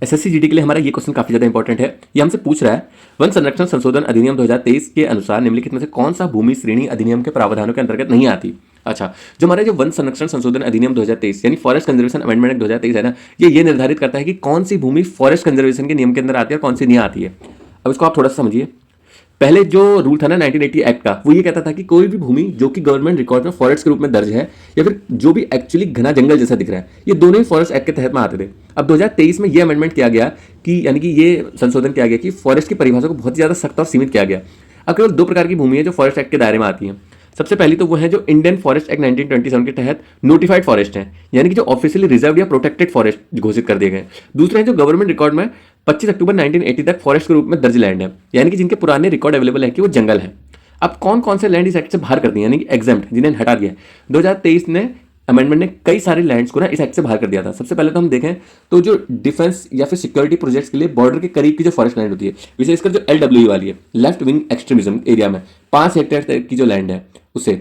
SSC GD के लिए हमारा ये क्वेश्चन काफी ज्यादा इंपॉर्टेंट है। ये हमसे पूछ रहा है वन संरक्षण संशोधन अधिनियम 2023 के अनुसार निम्नलिखित में से कौन सा भूमि श्रेणी अधिनियम के प्रावधानों के अंतर्गत नहीं आती। अच्छा, जो हमारे जो वन संरक्षण संशोधन अधिनियम 2023 यानी फॉरेस्ट कंजर्वेशन अमेंडमेंट एक्ट 2023 है ना, ये निर्धारित करता है कि कौन सी भूमि फॉरेस्ट कंजर्वेशन के नियम के अंदर आती है और कौन सी नहीं आती है। अब इसको आप थोड़ा सा समझिए। पहले जो रूल था ना 1980 एक्ट का, वो ये कहता था कि कोई भी भूमि जो कि गवर्नमेंट रिकॉर्ड में फॉरेस्ट के रूप में दर्ज है या फिर जो भी एक्चुअली घना जंगल जैसा दिख रहा है, ये दोनों ही फॉरेस्ट एक्ट के तहत में आते थे। अब 2023 में ये अमेंडमेंट किया गया कि यानी कि ये संशोधन किया गया कि फॉरेस्ट की परिभाषा को बहुत ज्यादा सख्त और सीमित किया गया। अब केवल दो प्रकार की भूमि है जो फॉरेस्ट एक्ट के दायरे में आती है। सबसे पहली तो वो है जो इंडियन फॉरेस्ट एक्ट 1927 के तहत नोटिफाइड फॉरेस्ट है, यानी कि जो ऑफिशियली रिजर्व या प्रोटेक्टेड फॉरेस्ट घोषित कर दिए गए। दूसरा है जो गवर्नमेंट रिकॉर्ड में 25 अक्टूबर 1980 तक फॉरेस्ट के रूप में दर्ज लैंड है, यानी कि जिनके पुराने रिकॉर्ड अवेलेबल है कि वो जंगल है। अब कौन कौन से लैंड इस एक्ट से बाहर कर दिए, यानी कि एग्जम्प्ट, जिन्हें हटा दिया 2023 ने अमेंडमेंट ने कई सारे लैंड्स को ना इस एक्ट से बाहर कर दिया था। सबसे पहले तो हम देखें तो जो डिफेंस या फिर सिक्योरिटी प्रोजेक्ट्स के लिए बॉर्डर के करीब की जो फॉरेस्ट लैंड होती है, विशेषकर जो LWE वाली है, लेफ्ट विंग एक्सट्रीमिज्म एरिया में 5 हेक्टेयर तक की जो लैंड है उसे,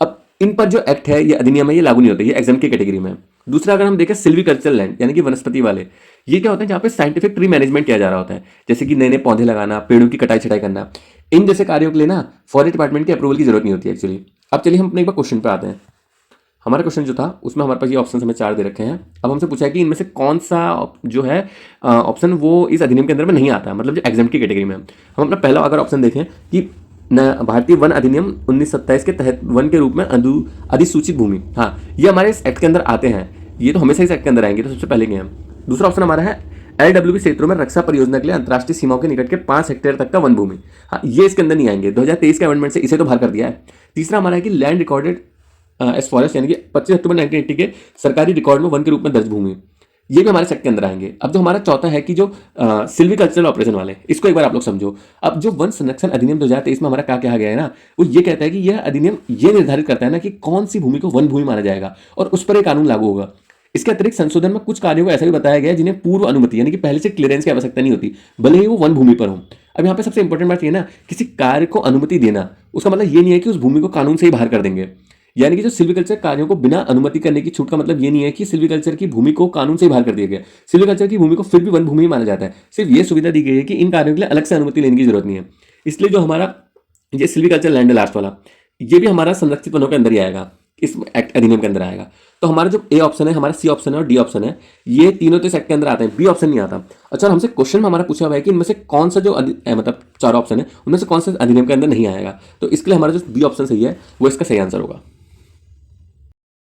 अब इन पर जो एक्ट है, ये अधिनियम है, ये लागू नहीं होता, ये एग्जाम की कैटेगरी में है। दूसरा अगर हम देखें सिल्वीकल्चरल लैंड, यानी कि वनस्पति वाले, ये क्या होते हैं जहाँ पे साइंटिफिक ट्री मैनेजमेंट किया जा रहा होता है, जैसे कि नए नए पौधे लगाना, पेड़ों की कटाई छटाई करना। इन जैसे कार्यों के लिए ना फॉरेस्ट डिपार्टमेंट की अप्रूवल की जरूरत नहीं होती है एक्चुअली। अब चलिए हम अपने एक बार क्वेश्चन पे आते हैं। हमारा क्वेश्चन जो था उसमें हमारे पास ये ऑप्शन हमें 4 दे रखे हैं। अब हमसे पूछा है कि इनमें से कौन सा जो है ऑप्शन वो इस अधिनियम के अंदर में नहीं आता, मतलब जो एग्जाम की कैटेगरी में। हम अपना पहला अगर ऑप्शन देखें कि भारतीय वन अधिनियम 1927 के तहत वन के रूप में अधिसूचित भूमि, हाँ, ये हमारे इस एक्ट के अंदर आते हैं, ये तो हमेशा इस एक्ट के अंदर आएंगे, तो सबसे पहले के हम। दूसरा ऑप्शन हमारा है LWE क्षेत्रों में रक्षा परियोजना के लिए अंतर्राष्ट्रीय सीमाओं के निकट के 5 हेक्टेयर तक का वन भूमि, हाँ, ये इसके अंदर नहीं आएंगे, 2023 के अमेंडमेंट से इसे तो बाहर कर दिया है। तीसरा हमारा है कि लैंड रिकॉर्डेड एज फॉरेस्ट, यानी कि 25 अक्टूबर 1980 के सरकारी रिकॉर्ड में वन के रूप में दर्ज भूमि, ये भी हमारे सेक्ट के अंदर आएंगे। अब जो हमारा चौथा है कि जो सिल्वीकल्चरल ऑपरेशन वाले, इसको एक बार आप लोग समझो। अब जो वन संरक्षण अधिनियम 2023 में हमारा क्या कहा गया है ना, वो ये कहता है कि यह अधिनियम ये निर्धारित करता है ना कि कौन सी भूमि को वन भूमि माना जाएगा और उस पर एक कानून लागू होगा। इसके अतिरिक्त संशोधन में कुछ कार्यों को ऐसा भी बताया गया है जिन्हें पूर्व अनुमति यानी कि पहले से क्लियरेंस की आवश्यकता नहीं होती, भले ही वो वन भूमि पर हो। अब यहाँ पे सबसे इंपॉर्टेंट बात ये ना, किसी कार्य को अनुमति देना उसका मतलब ये नहीं है कि उस भूमि को कानून से ही बाहर कर देंगे। यानी कि जो सिल्वीकल्चर कार्यों को बिना अनुमति करने की छूट का मतलब ये नहीं है कि सिल्वीकल्चर की भूमि को कानून से ही बाहर कर दिया गया। सिल्वीकल्चर की भूमि को फिर भी वन भूमि माना जाता है, सिर्फ ये सुविधा दी गई है कि इन कार्यों के लिए अलग से अनुमति लेने की जरूरत नहीं है। इसलिए जो हमारा ये सिल्वीकल्चर लैंड है लास्ट वाला, ये भी हमारा संरक्षित वनों के अंदर ही आएगा, इस एक्ट अधिनियम के अंदर आएगा। तो हमारा जो A ऑप्शन है, हमारा C ऑप्शन है और D ऑप्शन है, ये तीनों तो इस एक्ट के अंदर आते हैं, B ऑप्शन नहीं आता। अच्छा, हमसे क्वेश्चन में हमारा पूछा हुआ है कि इनमें से कौन सा जो मतलब 4 ऑप्शन है उनमें से कौन सा अधिनियम के अंदर नहीं आएगा, तो इसके लिए हमारा जो B ऑप्शन सही है वो इसका सही आंसर होगा।